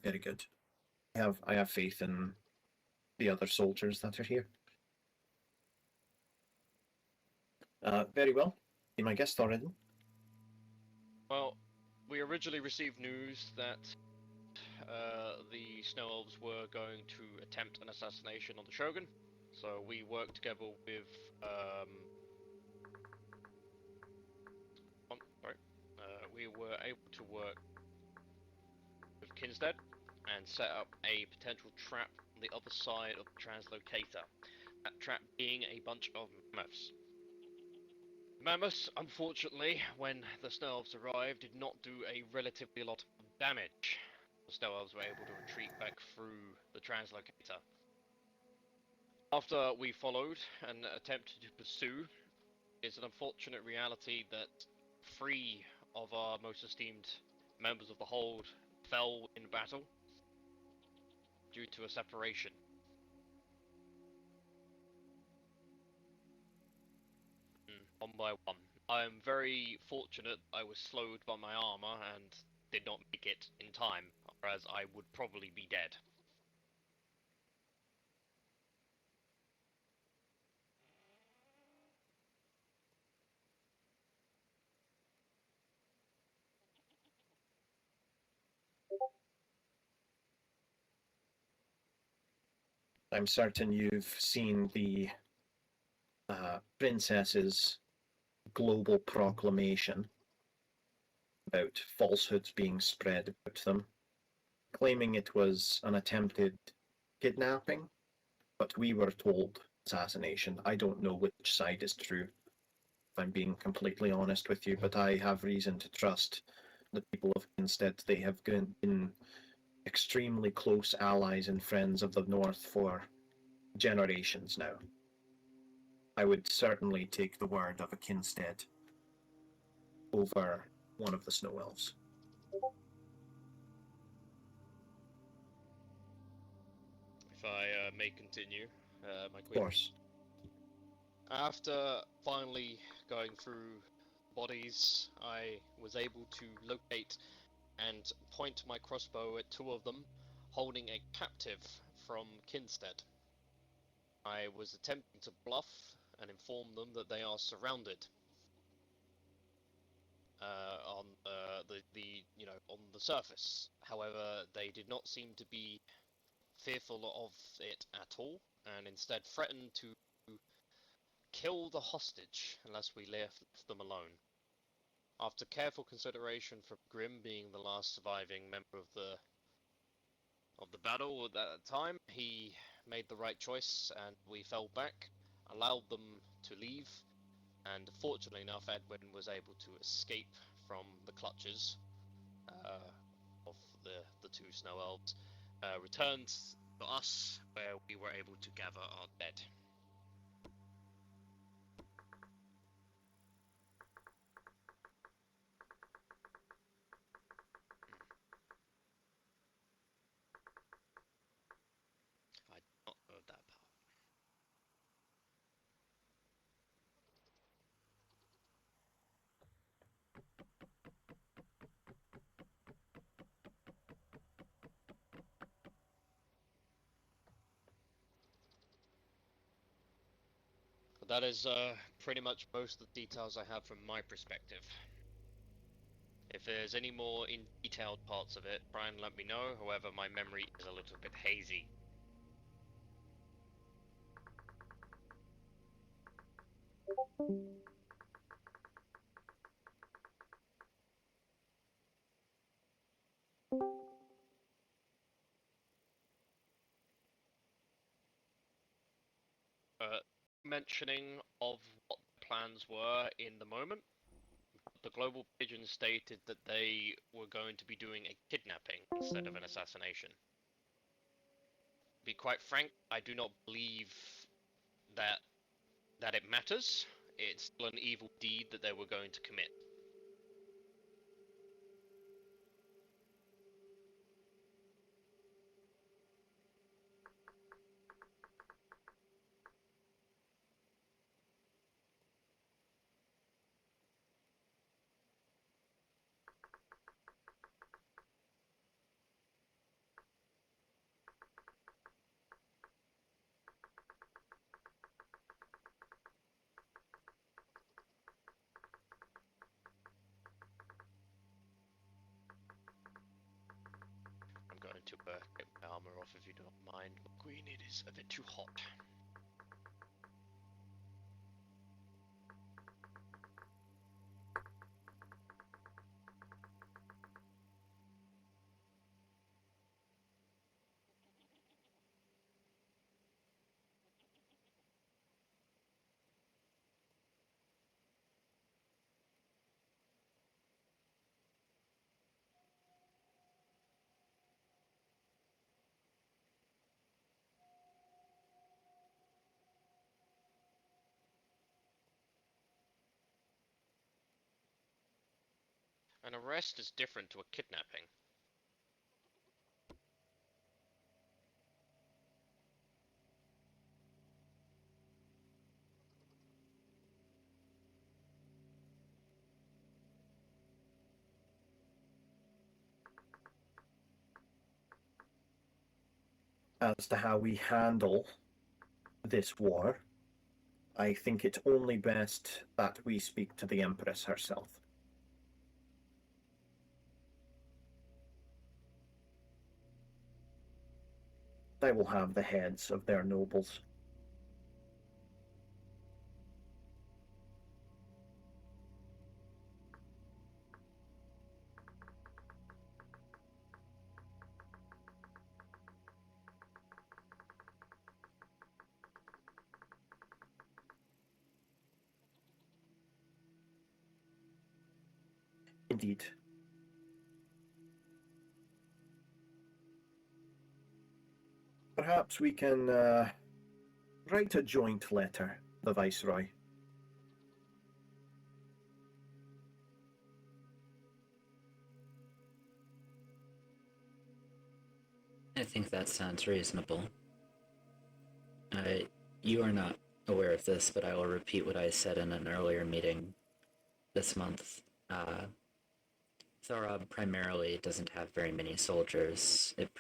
Very good. I have faith in the other soldiers that are here. Very well. Be my guest already. Well, we originally received news that the Snow Elves were going to attempt an assassination on the Shogun, so we worked together with we were able to work with Kinstead and set up a potential trap on the other side of the translocator. That trap being a bunch of mammoths. Mammoths, unfortunately, when the Snow Elves arrived, did not do a relatively lot of damage. The Snow Elves were able to retreat back through the translocator. After we followed and attempted to pursue, it's an unfortunate reality that 3 of our most esteemed members of the Hold fell in battle due to a separation. One by one. I am very fortunate I was slowed by my armor and did not make it in time, whereas I would probably be dead. I'm certain you've seen the princess's global proclamation about falsehoods being spread about them, claiming it was an attempted kidnapping, but we were told assassination. I don't know which side is true, if I'm being completely honest with you, but I have reason to trust the people of Instead. They have been extremely close allies and friends of the North for generations now. I would certainly take the word of a Kinstead over one of the Snow Elves. If I may continue, my queen. Of course. After finally going through bodies, I was able to locate and point my crossbow at 2 of them, holding a captive from Kinstead. I was attempting to bluff and inform them that they are surrounded on on the surface. However, they did not seem to be fearful of it at all, and instead threatened to kill the hostage unless we left them alone. After careful consideration for Grim being the last surviving member of the battle at that time, he made the right choice, and we fell back, allowed them to leave, and fortunately enough, Edwin was able to escape from the clutches of the 2 Snow Elves, returned to us, where we were able to gather our dead. I did not know that part. But that is pretty much most of the details I have from my perspective. If there's any more in detailed parts of it, try and let me know. However, my memory is a little bit hazy. Mentioning of what the plans were in the moment, the Global Pigeon stated that they were going to be doing a kidnapping instead of an assassination. To be quite frank, I do not believe that it matters. It's still an evil deed that they were going to commit. to get my armor off if you don't mind. Queen, it is a bit too hot. An arrest is different to a kidnapping. As to how we handle this war, I think it's only best that we speak to the Empress herself. I will have the heads of their nobles. Indeed. Perhaps we can write a joint letter, the Viceroy. I think that sounds reasonable. You are not aware of this, but I will repeat what I said in an earlier meeting this month. Thorab primarily doesn't have very many soldiers. We will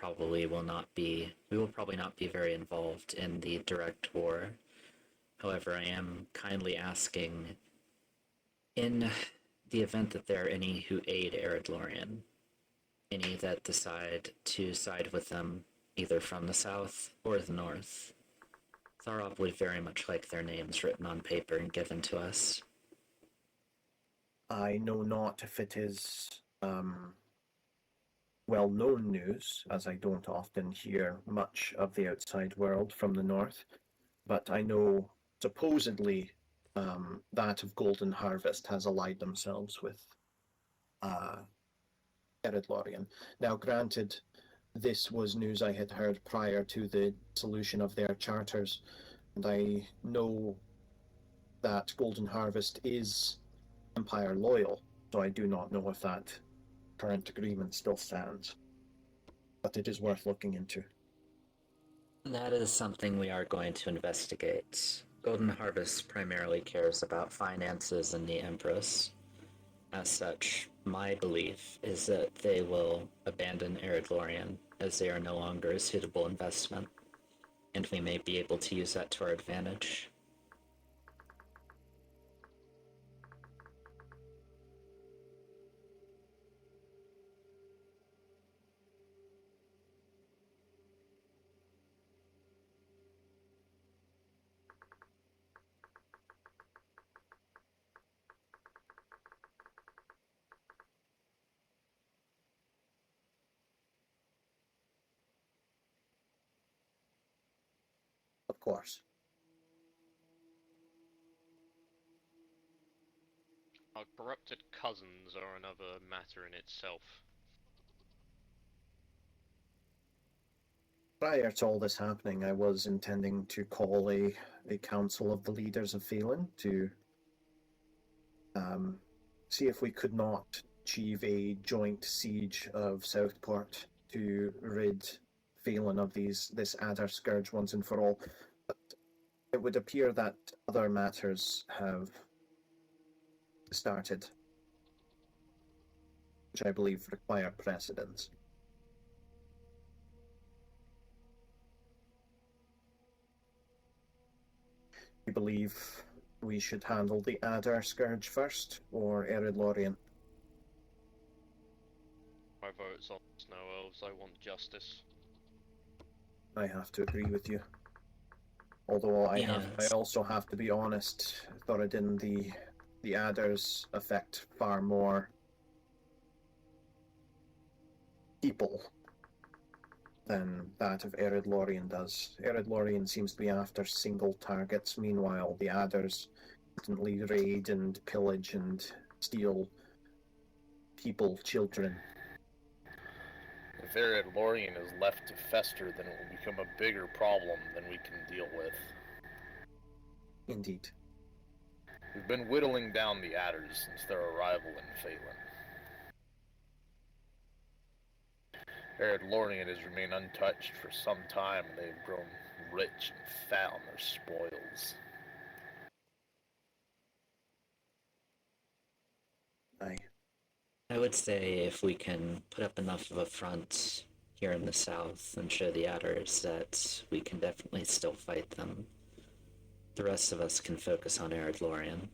probably not be very involved in the direct war. However, I am kindly asking, in the event that there are any who aid Eridlorian, any that decide to side with them, either from the south or the north, Tharov would very much like their names written on paper and given to us. I know not if it is well-known news, as I don't often hear much of the outside world from the north, but I know supposedly that of Golden Harvest has allied themselves with Eridlorian. Now, granted, this was news I had heard prior to the dissolution of their charters, and I know that Golden Harvest is Empire loyal, so I do not know if that current agreement still stands. But it is worth looking into. That is something we are going to investigate. Golden Harvest primarily cares about finances and the Empress. As such, my belief is that they will abandon Eridlorian, as they are no longer a suitable investment, and we may be able to use that to our advantage. Of course. Our corrupted cousins are another matter in itself. Prior to all this happening, I was intending to call a council of the leaders of Phelan to see if we could not achieve a joint siege of Southport to rid Phelan of this Adder Scourge once and for all. But it would appear that other matters have started, which I believe require precedence. You believe we should handle the Adar Scourge first, or Eridlorian? my vote's on Snow Elves. I want justice. I have to agree with you. Although I Yes. also have to be honest, Thoradin, the adders affect far more people than that of Ered Lorien does. Ered Lorien seems to be after single targets, meanwhile the adders constantly raid and pillage and steal people, children. If Ered Lorien is left to fester, then it will become a bigger problem than we can deal with. Indeed. We've been whittling down the adders since their arrival in Phelan. Ered Lorien has remained untouched for some time, and they've grown rich and fat on their spoils. Aye. I would say if we can put up enough of a front here in the south and show the adders that we can definitely still fight them, the rest of us can focus on Ered Lorien,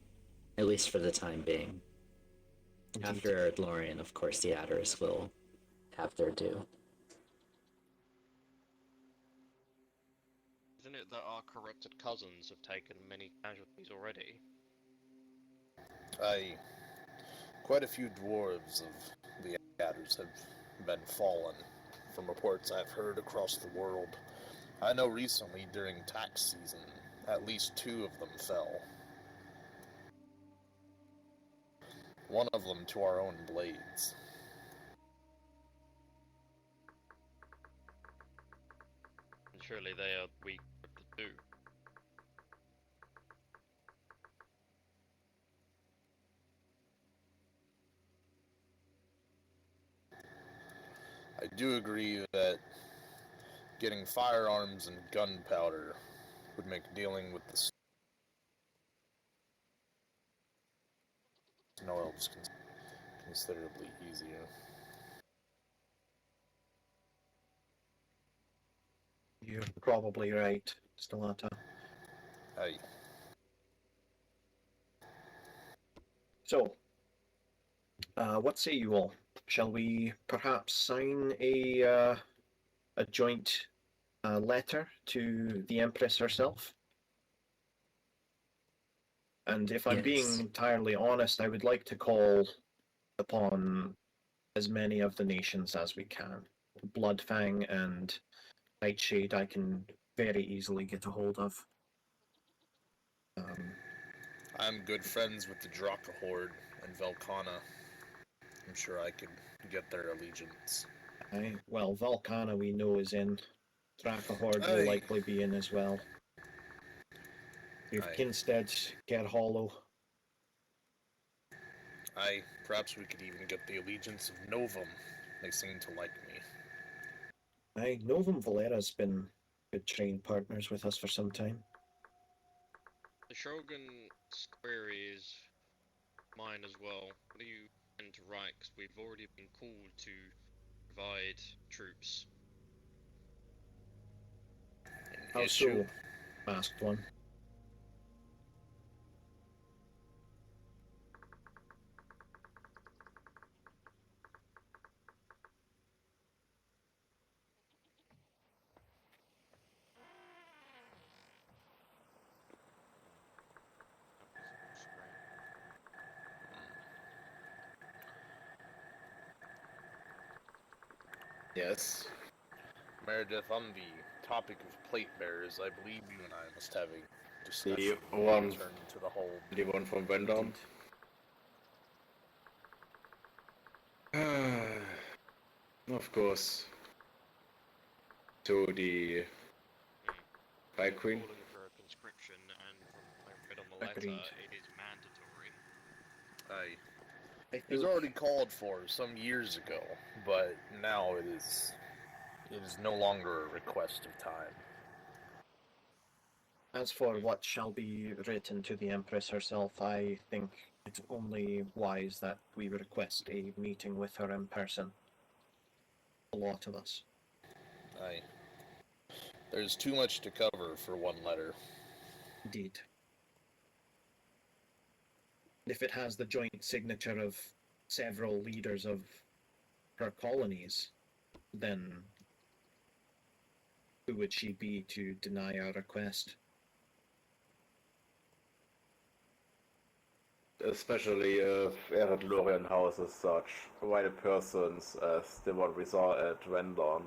at least for the time being. Indeed. After Ered Lorien, of course, the adders will have their due. Isn't it that our corrupted cousins have taken many casualties already? Aye. Quite a few dwarves of the adders have been fallen, from reports I've heard across the world. I know recently, during tax season, at least 2 of them fell. One of them to our own blades. And surely they are weak to do. I do agree that getting firearms and gunpowder would make dealing with the Snow Elves considerably easier. You're probably right, Stelata. Aye. So, what say you all? Shall we perhaps sign a joint letter to the Empress herself? And if I'm being Yes. entirely honest, I would like to call upon as many of the nations as we can. Bloodfang and Nightshade I can very easily get a hold of. I'm good friends with the Draka Horde and Velkana. I'm sure I could get their allegiance. Aye. Well, Volcana we know is in. Drakahord will Aye. likely be in as well. If Aye. Kinstead, Ger Hollow. Aye, perhaps we could even get the allegiance of Novum. They seem to like me. Aye, Novum Valera's been good trained partners with us for some time. The Shogun's query is mine as well. What do you intend to write? Because we've already been called to provide troops. How Issue? so? Asked one. Yes. Meredith, on the topic of plate bearers, I believe you and I must have a discussion The one- return to the hold. The one from Vendom? Of course. So the High Queen? Calling for a conscription, and from what I read on the letter, Agreed. it is mandatory. Aye. I It was think already called for some years ago, but now it is no longer a request of time. as for what shall be written to the Empress herself, I think it's only wise that we request a meeting with her in person. A lot of us. Aye. There's too much to cover for one letter. Indeed. If it has the joint signature of several leaders of her colonies, then who would she be to deny our request? Especially if Eret Lorien houses such white persons as the one we saw at Rendon.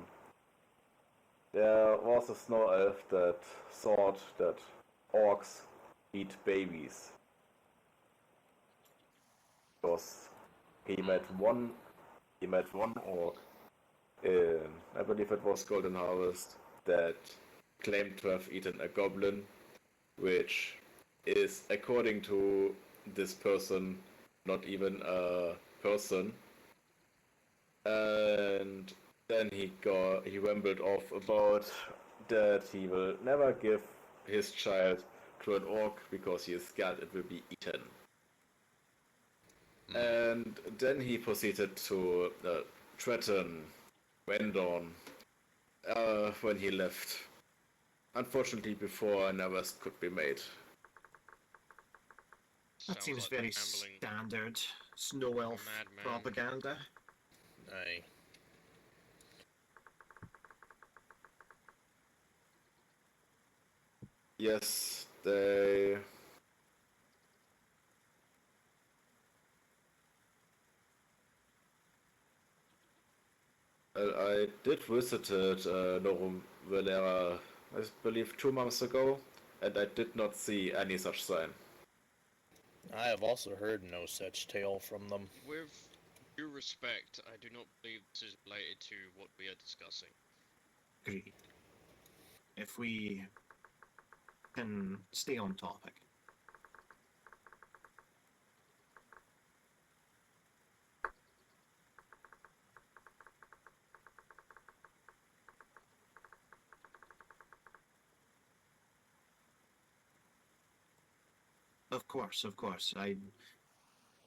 There was a snow elf that thought that orcs eat babies. Because he met one orc in, I believe it was Golden Harvest, that claimed to have eaten a goblin, which is, according to this person, not even a person. And then he rambled off about that he will never give his child to an orc because he is scared it will be eaten. And then he proceeded to threaten Rendon when he left. Unfortunately, before an arrest could be made. That Sounds seems like very gambling standard snow elf madman. propaganda. Aye. Yes, they... I did visit Norum Valera, I believe 2 months ago, and I did not see any such sign. I have also heard no such tale from them. With due respect, I do not believe this is related to what we are discussing. Agreed. If we can stay on topic. Of course.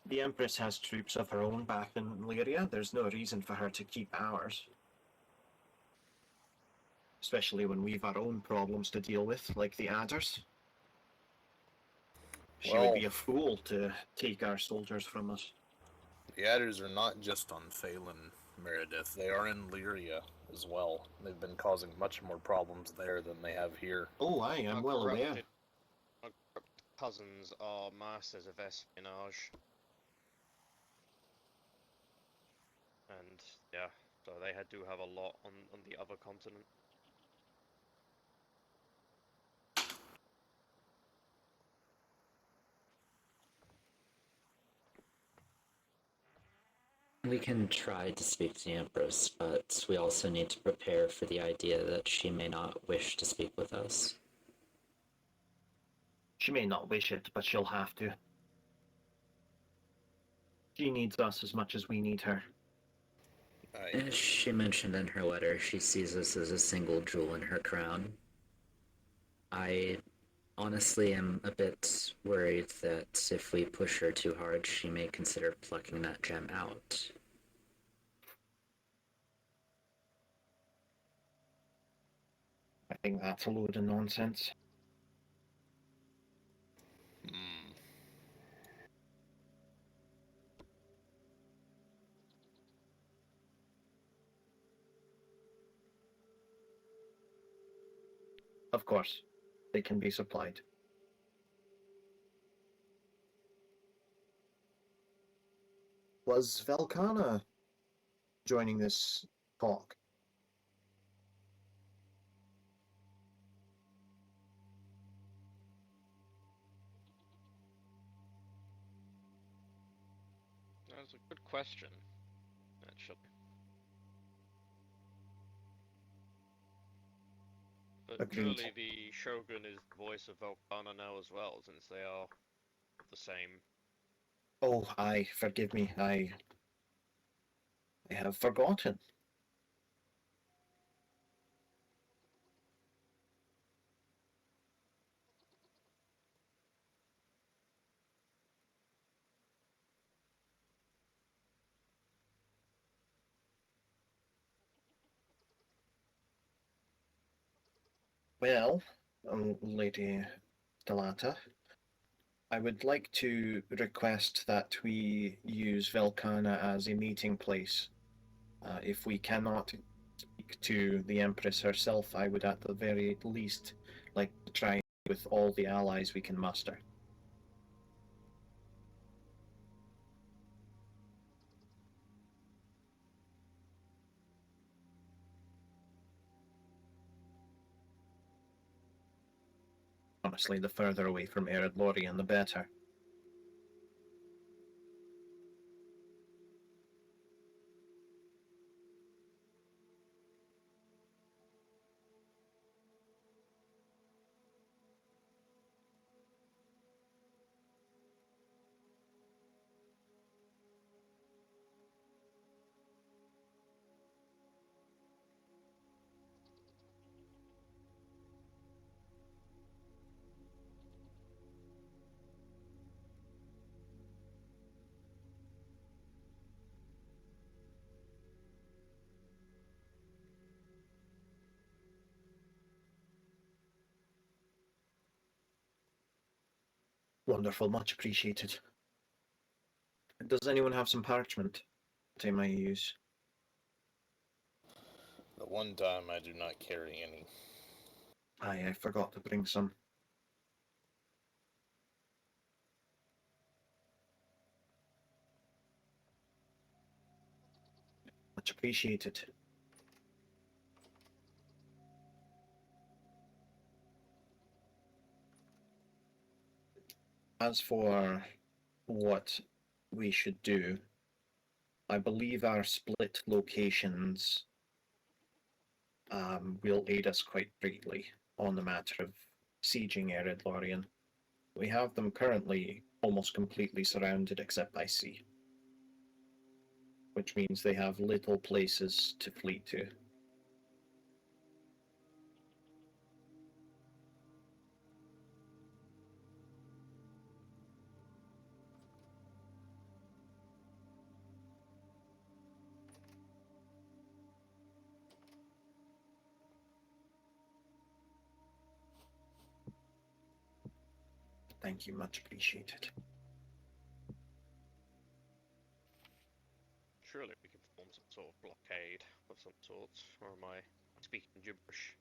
The Empress has troops of her own back in Lyria. There's no reason for her to keep ours. Especially when we've our own problems to deal with, like the adders. She would be a fool to take our soldiers from us. The adders are not just on Phelan, Meredith. They are in Lyria as well. They've been causing much more problems there than they have here. Oh, I am well aware. Our corrupt cousins are masters of espionage. And yeah, so they do have a lot on the other continent. We can try to speak to the Empress, but we also need to prepare for the idea that she may not wish to speak with us. She may not wish it, but she'll have to. She needs us as much as we need her. As she mentioned in her letter, she sees us as a single jewel in her crown. I honestly am a bit worried that if we push her too hard, she may consider plucking that gem out. I think that's a load of nonsense. Of course, they can be supplied. Was Velkana joining this talk? That's a good question, actually. But Agreed. surely the Shogun is the voice of Volcana now as well, since they are the same. Oh, forgive me, I have forgotten. Well, Lady Delata, I would like to request that we use Velkana as a meeting place If we cannot speak to the Empress herself, I would at the very least like to try with all the allies we can muster. Honestly, the further away from Ered Lorien, the better. Wonderful, much appreciated. Does anyone have some parchment they might use? The one time I do not carry any. Aye, I forgot to bring some. Much appreciated. As for what we should do, I believe our split locations will aid us quite greatly on the matter of sieging Ered Lorien. We have them currently almost completely surrounded except by sea, which means they have little places to flee to. Thank you, much appreciated. Surely we can form some sort of blockade of some sort, or am I speaking gibberish?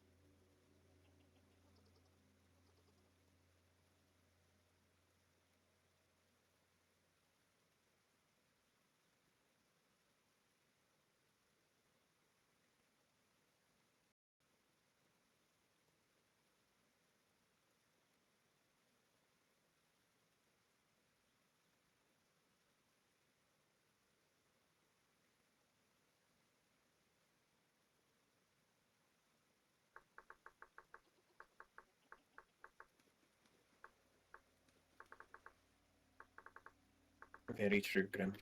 Very true, Grim.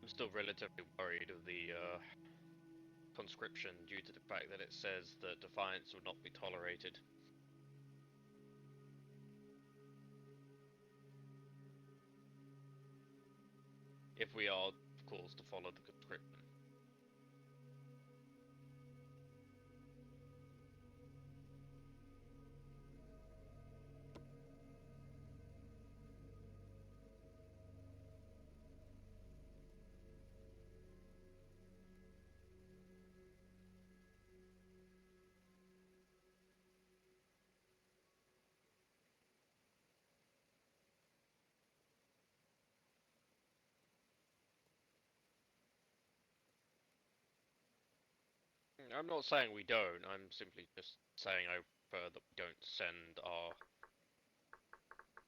I'm still relatively worried of the conscription due to the fact that it says that defiance will not be tolerated. If we are, of course, to follow the conscription. I'm not saying we don't, I'm simply just saying I prefer that we don't send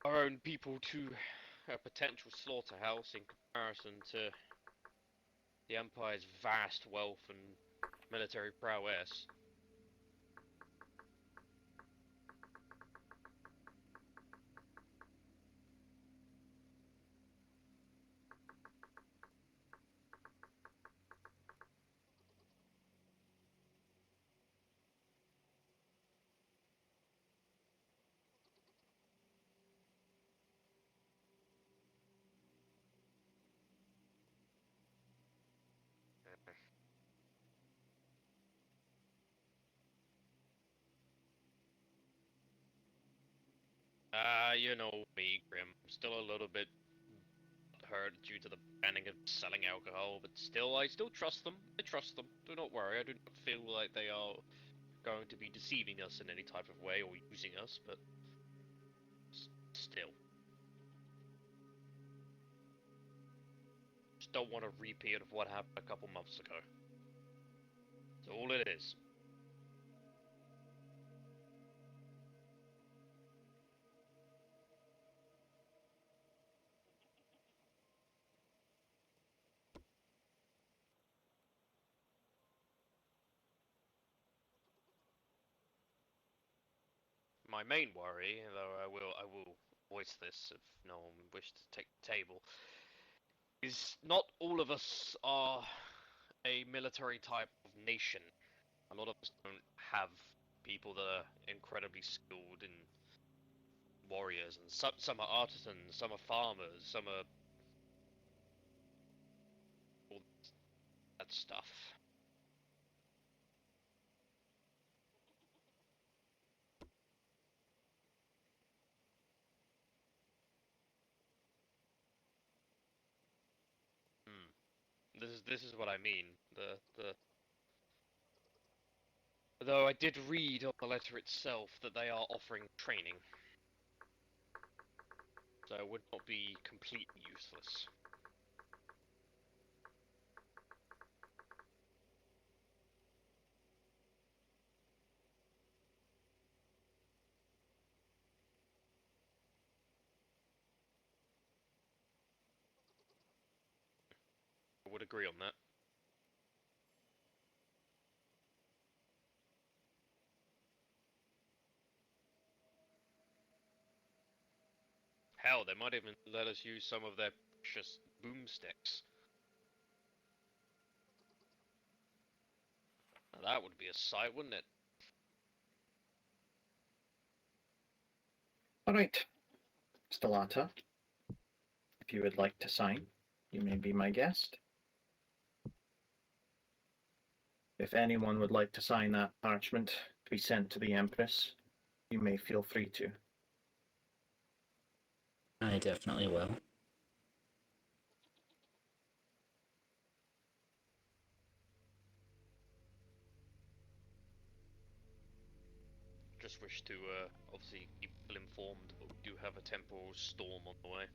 our own people to a potential slaughterhouse in comparison to the Empire's vast wealth and military prowess. You know me, Grim. Still a little bit hurt due to the banning of selling alcohol, but still, I still trust them. I trust them. Do not worry. I do not feel like they are going to be deceiving us in any type of way or using us, but still. Just don't want a repeat of what happened a couple months ago. That's all it is. My main worry, though I will voice this if no one wishes to take the table, is not all of us are a military type of nation. A lot of us don't have people that are incredibly skilled in warriors, and some are artisans, some are farmers, some are all that stuff. This is what I mean. Though I did read on the letter itself that they are offering training, so it would not be completely useless. I would agree on that. Hell, they might even let us use some of their precious boomsticks. Now that would be a sight, wouldn't it? All right, Stellata. If you would like to sign, you may be my guest. If anyone would like to sign that parchment to be sent to the Empress, you may feel free to. I definitely will. Just wish to obviously keep people informed, but we do have a temporal storm on the way.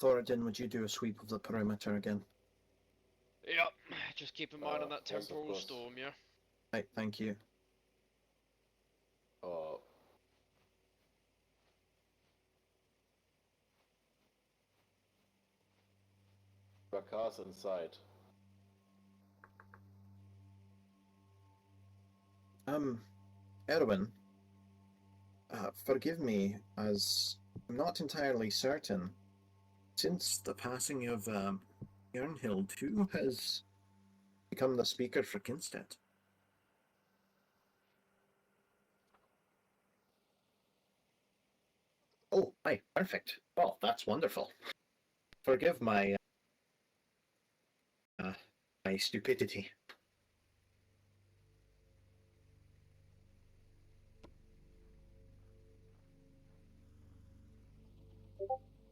Thoradin, would you do a sweep of the perimeter again? Yep, just keep in mind on that Yes, of temporal course. storm, yeah? Right, thank you. There are cars inside. Erwin, forgive me, as I'm not entirely certain. Since the passing of Jernhild, who has become the speaker for Kinstead? Oh, hi, perfect. Well, that's wonderful. Forgive my my stupidity.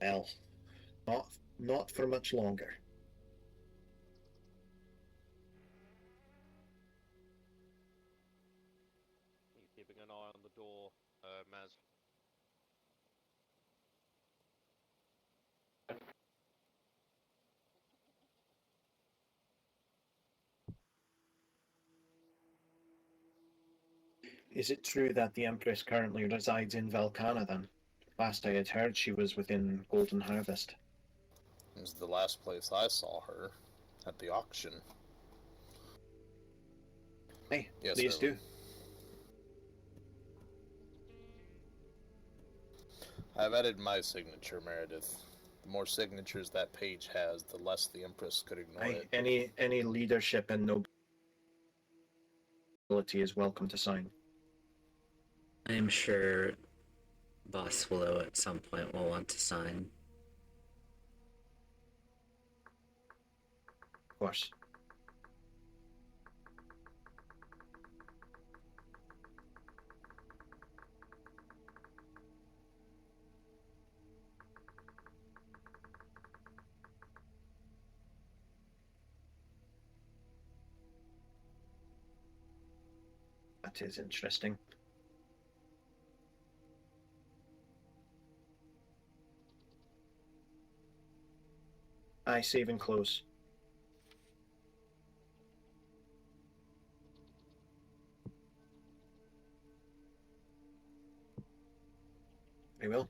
Well, not for much longer. Keeping an eye on the door, Maz. Is it true that the Empress currently resides in Valcana then? Last I had heard, she was within Golden Harvest. It was the last place I saw her, at the auction. Hey, Yes, please Erwin. do. I've added my signature, Meredith. The more signatures that page has, the less the Empress could ignore it. Any leadership and nobility is welcome to sign. I am sure Boss Willow at some point will want to sign. Of course. That is interesting. I save and close. Very well.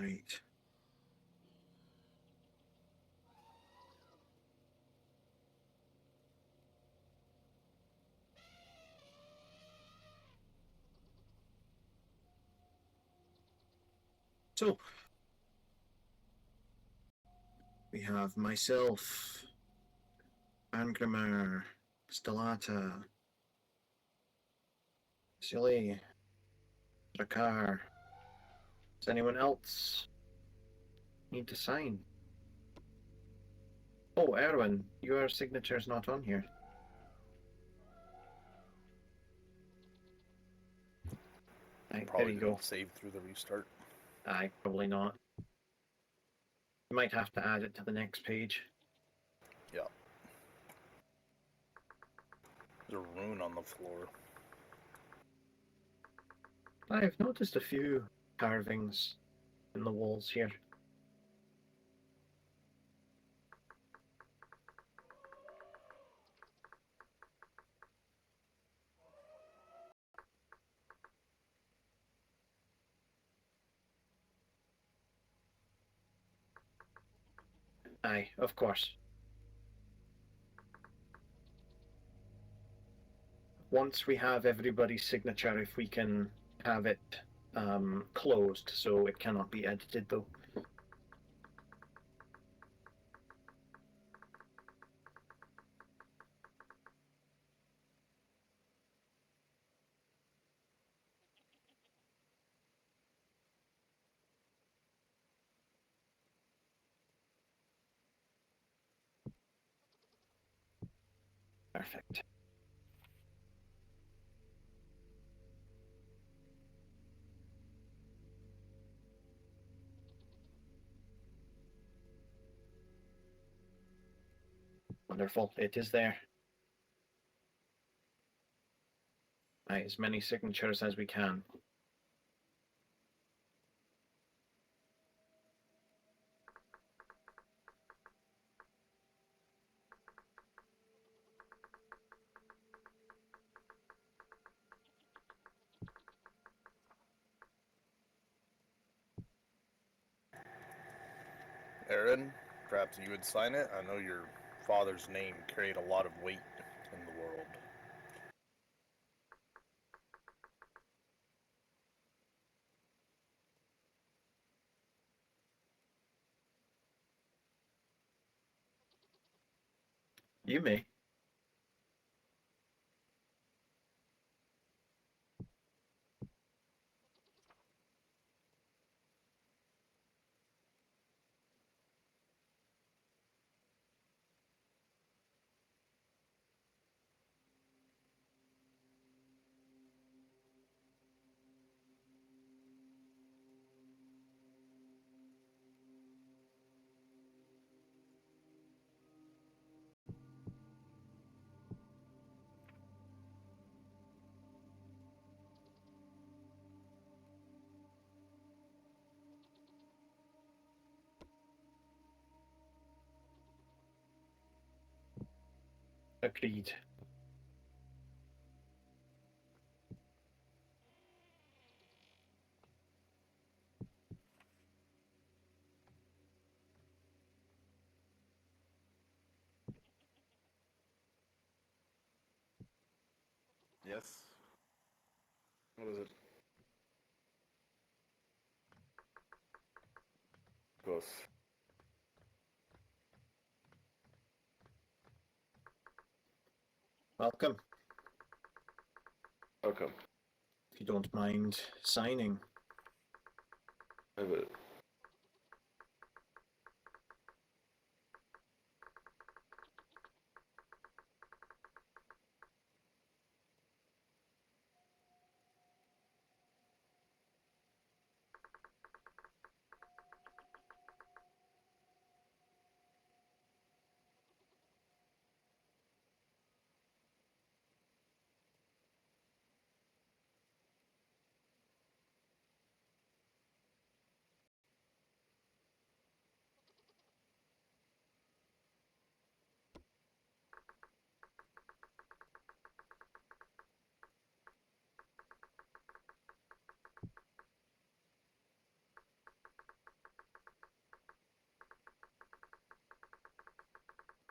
Right. So, we have myself, Angrimer, Stellata, Silly, Drakkar. Does anyone else need to sign? Oh, Erwin, your signature's not on here. Aye, there Probably you go. didn't save through the restart. Aye, probably not. You might have to add it to the next page. Yeah. There's a rune on the floor. I've noticed a few carvings in the walls here. Aye, of course. Once we have everybody's signature, if we can have it closed so it cannot be edited though. Perfect. Wonderful, it is there. Aye, as many signatures as we can. Aaron, perhaps you would sign it? I know your father's name carried a lot of weight in the world. You may. Agreed. Yes. What is it? Goes. Welcome. Welcome. If you don't mind signing. I will.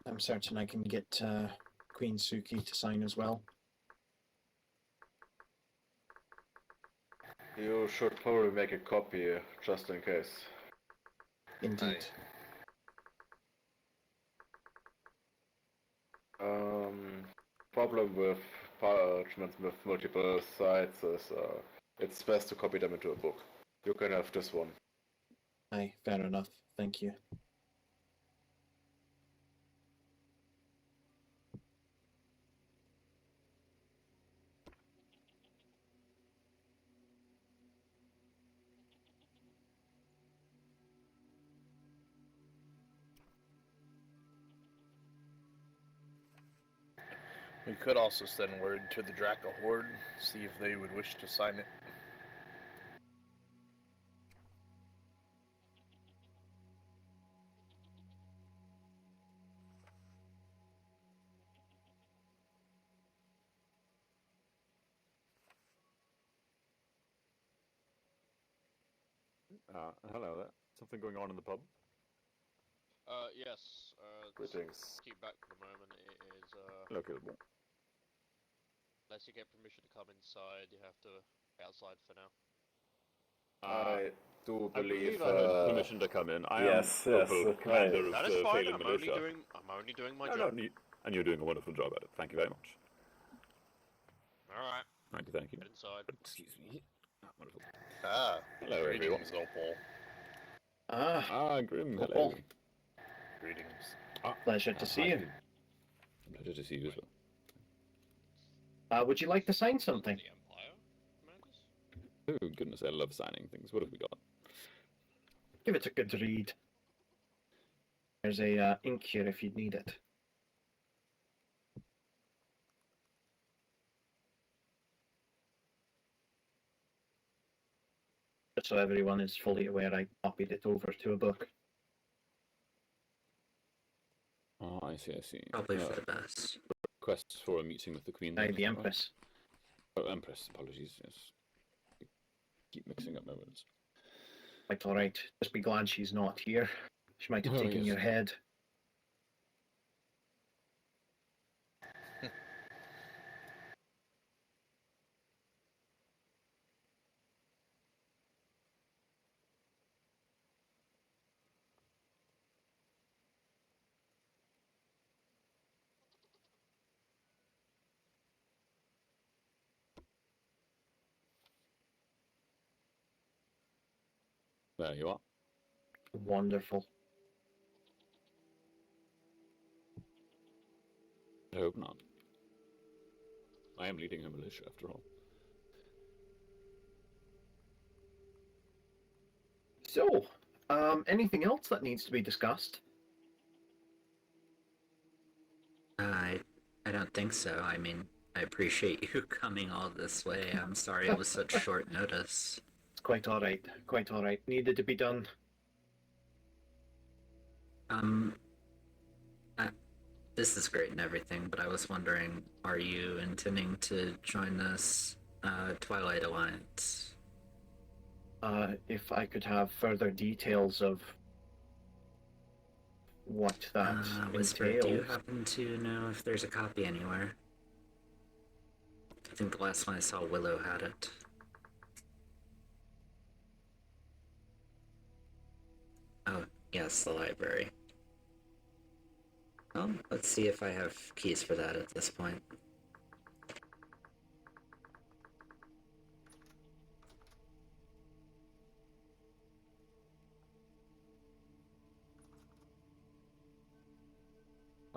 I'm certain I can get Queen Suki to sign as well. You should probably make a copy just in case. Indeed. Problem with parchments with multiple sides is it's best to copy them into a book. You can have this one. Aye, fair enough. Thank you. We could also send word to the Draca Horde, see if they would wish to sign it. Hello there. Something going on in the pub? Yes. Greetings. Keep back for the moment. It is, Hello, Kilmore. unless you get permission to come inside, you have to be outside for now. I do I believe. I had permission to come in. I yes, am yes, local okay. commander of That is the fine. failing militia. I'm only doing my No, job. and you're doing a wonderful job at it. Thank you very much. Alright, Thank you. get inside. Excuse me. Wonderful. Ah, Hello, greetings, Opal. Ah, Grim, Opal. hello. Greetings. pleasure to see you. Pleasure to see you as well. Would you like to sign something? The Empire, Commanders? Oh, goodness, I love signing things. What have we got? Give it a good read. There's a ink here if you'd need it. Just so everyone is fully aware, I copied it over to a book. Oh, I see, I see. Probably for the best. Requests for a meeting with the Queen. Aye, then, the is that right? Empress. Oh, Empress, apologies, yes. I keep mixing up my words. Quite alright. Just be glad she's not here. She might have Oh, taken yes. your head. There you are. Wonderful. I hope not. I am leading a militia, after all. So, anything else that needs to be discussed? I don't think so. I mean, I appreciate you coming all this way. I'm sorry it was such short notice. It's quite alright. Quite alright. Needed to be done. This is great and everything, but I was wondering, are you intending to join this Twilight Alliance? If I could have further details of what that Whisper, entails. do you happen to know if there's a copy anywhere? I think the last one I saw, Willow had it. Oh, yes, the library. Well, let's see if I have keys for that at this point.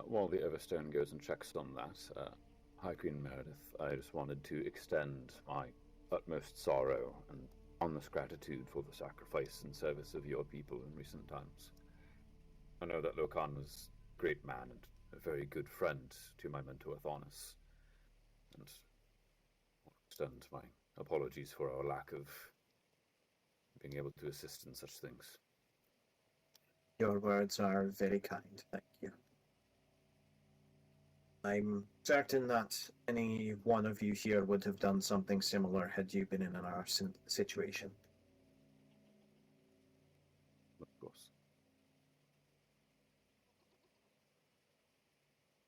While the Everstone goes and checks on that, High Queen Meredith, I just wanted to extend my utmost sorrow and honest gratitude for the sacrifice and service of your people in recent times. I know that Lokan was a great man and a very good friend to my mentor Athornis, and I extend my apologies for our lack of being able to assist in such things. Your words are very kind, thank you. I'm certain that any one of you here would have done something similar had you been in our situation. Of course.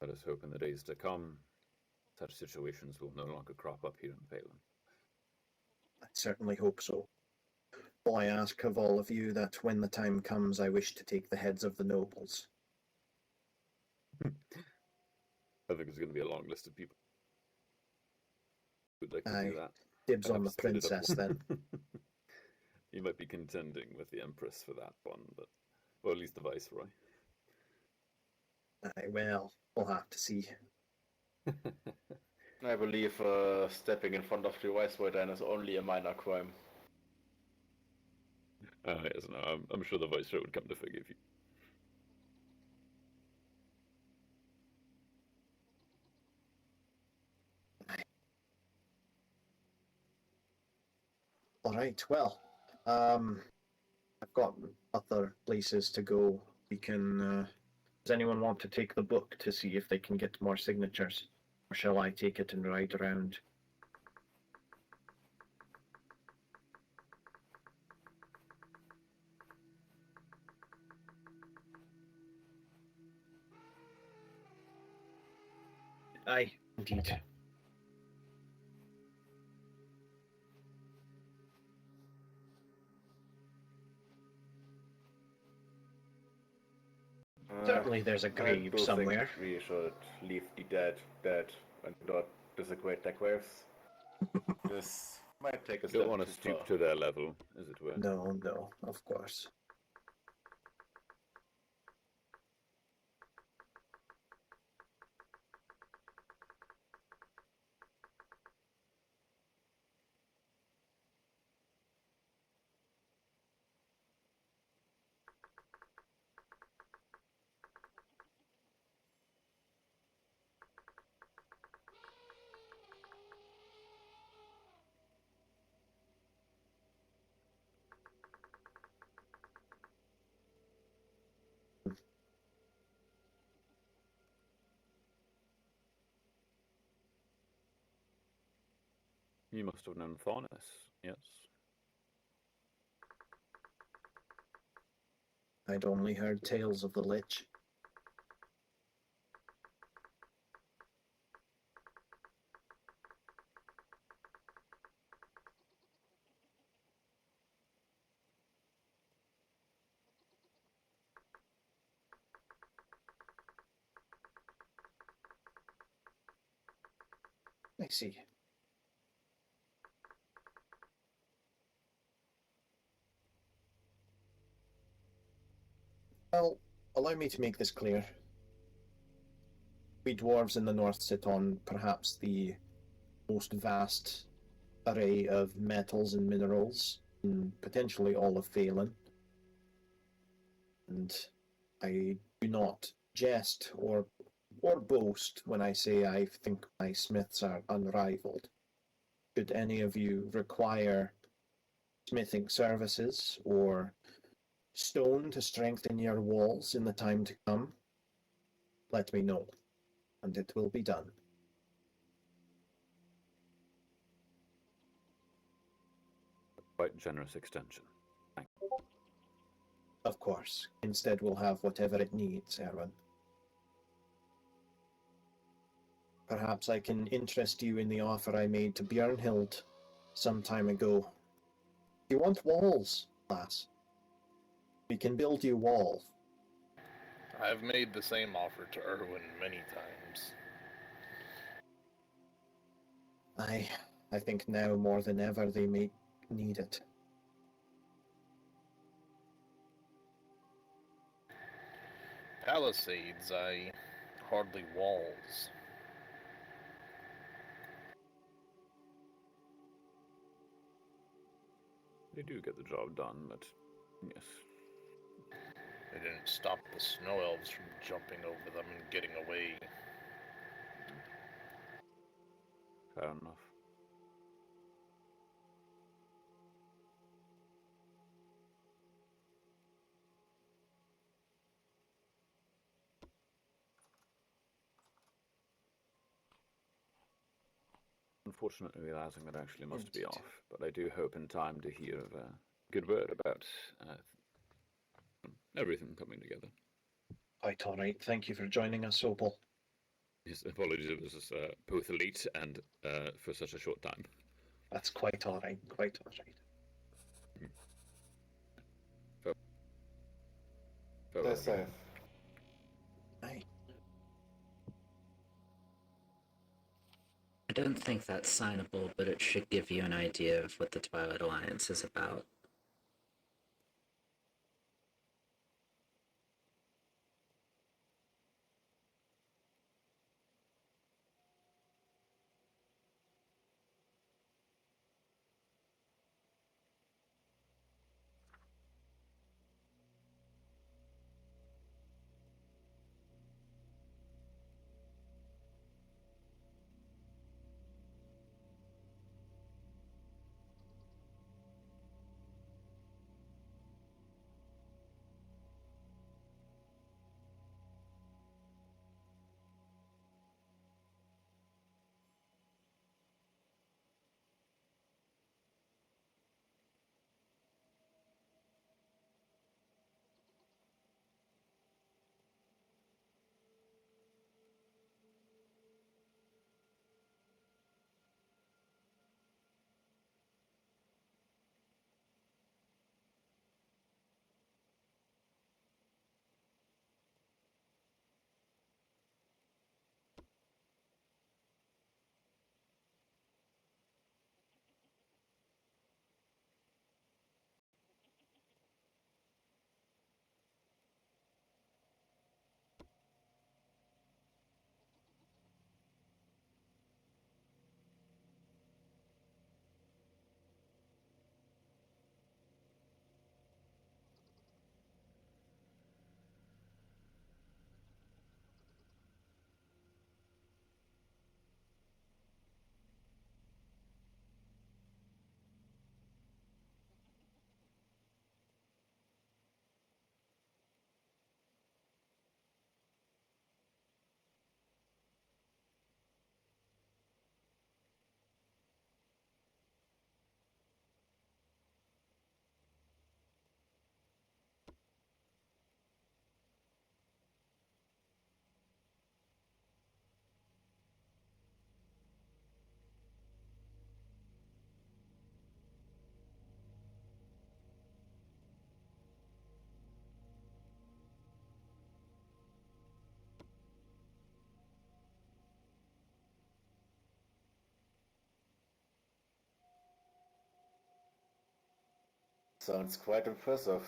Let us hope in the days to come, such situations will no longer crop up here in Phelan. I certainly hope so. All I ask of all of you that when the time comes, I wish to take the heads of the nobles. I think there's going to be a long list of people who'd like to do Aye. that. Dibs on the Perhaps split it up princess, then. You might be contending with the Empress for that one, but or at least the Viceroy. Aye, well, we'll have to see. I believe stepping in front of the Viceroy then is only a minor crime. Yes, no, I'm sure the Viceroy would come to forgive you. All right, well, I've got other places to go. We can. Does anyone want to take the book to see if they can get more signatures, or shall I take it and ride around? Aye, indeed. Certainly there's a I grave do somewhere. think we should leave the dead and not desecrate their graves. This might take a You step don't want to too stoop far. to their level, as it were. No, no, of course. You must have known Thornus, yes. I'd only heard tales of the Lich. I see. Well, allow me to make this clear. We dwarves in the north sit on perhaps the most vast array of metals and minerals in potentially all of Phelan. And I do not jest or boast when I say I think my smiths are unrivaled. Should any of you require smithing services or stone to strengthen your walls in the time to come, let me know, and it will be done. Quite generous extension. Thank you. Of course. Instead, we'll have whatever it needs, Erwin. Perhaps I can interest you in the offer I made to Björnhild some time ago. You want walls, lass? We can build you wall. I've made the same offer to Erwin many times. I think now more than ever they may need it. Palisades, hardly walls. They do get the job done, but yes. They didn't stop the snow elves from jumping over them and getting away. Fair enough. Unfortunately, realizing that I actually must be off, but I do hope in time to hear of a good word about everything coming together. Quite all right. Thank you for joining us, Opal. His apologies, it was both late and for such a short time. That's quite all right. Quite all right. They're safe. Aye. I don't think that's signable, but it should give you an idea of what the Twilight Alliance is about. Sounds quite impressive.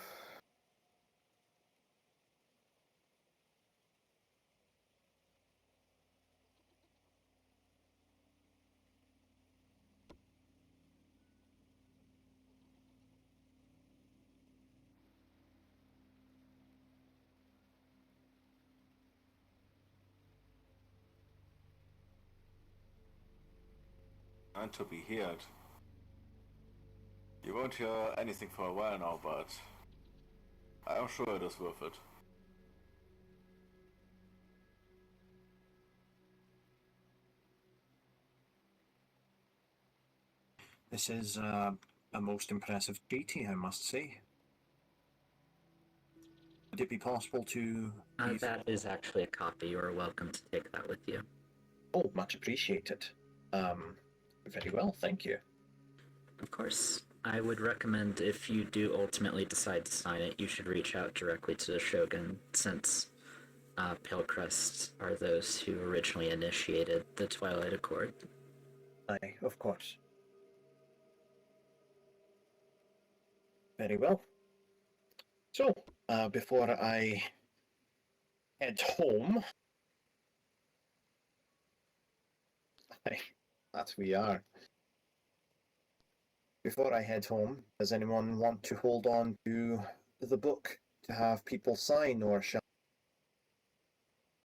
And to be heard. You won't hear anything for a while now, but I am sure it is worth it. This is a most impressive treaty, I must say. Would it be possible to... That is actually a copy. You are welcome to take that with you. Oh, much appreciated. Very well, thank you. Of course. I would recommend if you do ultimately decide to sign it, you should reach out directly to the Shogun, since Palecrest are those who originally initiated the Twilight Accord. Aye, of course. Very well. So, before I head home... Aye, that we are. Before I head home, does anyone want to hold on to the book to have people sign, or shall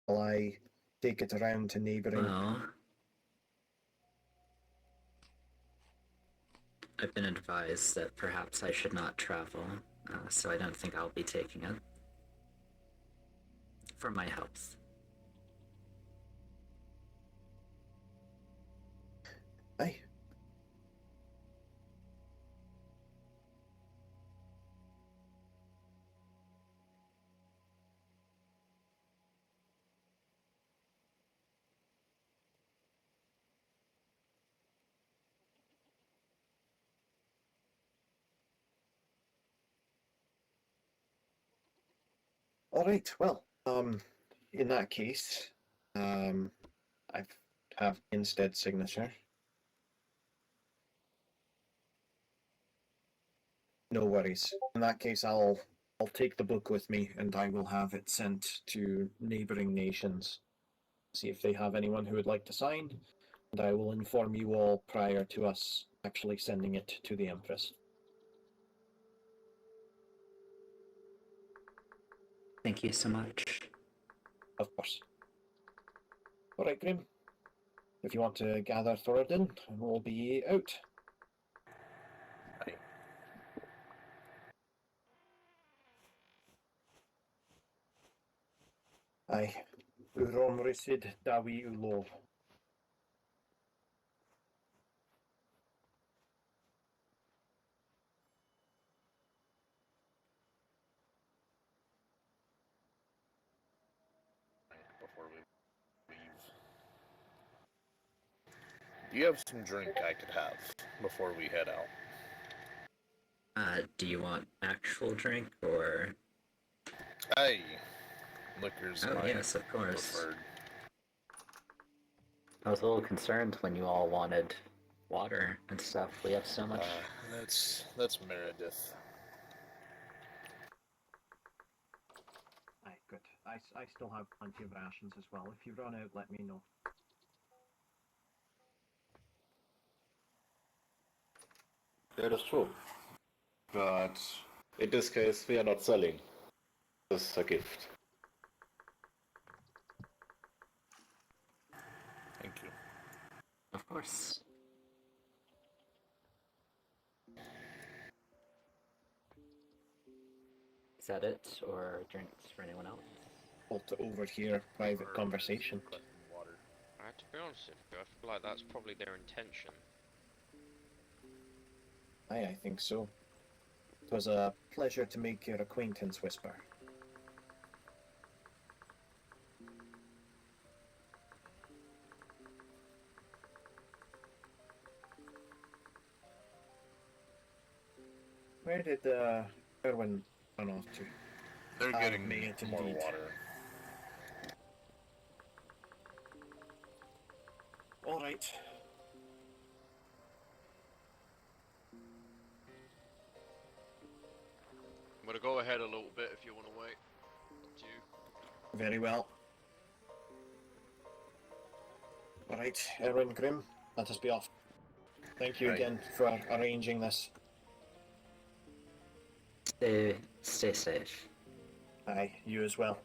I take it around to neighbouring... Well, I've been advised that perhaps I should not travel, so I don't think I'll be taking it. For my health. Aye. All right. Well, in that case, I have instead signature. No worries. In that case, I'll take the book with me, and I will have it sent to neighboring nations. See if they have anyone who would like to sign, and I will inform you all prior to us actually sending it to the Empress. Thank you so much. Of course. All right, Grim. If you want to gather Thoradin, we'll be out. Aye. Urom risid dawi ulo. Before we leave, do you have some drink I could have before we head out? Do you want actual drink or? Aye. Liquor's Oh my yes, of course. preferred. I was a little concerned when you all wanted water and stuff. We have so much. That's Meredith. Aye, good. I still have plenty of rations as well. If you run out, let me know. That is true. But in this case, we are not selling. This is a gift. Thank you. Of course. Is that it, or drinks for anyone else? All to overhear private conversation. Water. To be honest with you, I feel like that's probably their intention. Aye, I think so. It was a pleasure to make your acquaintance, Whisper. Where did Erwin run off to? They're Aye, getting may it more indeed. water. All right. I'm gonna go ahead a little bit if you want to wait. Up to you. Very well. All right, Erwin, Grim, let us be off. Thank you Right. again for arranging this. Stay safe. Aye, you as well.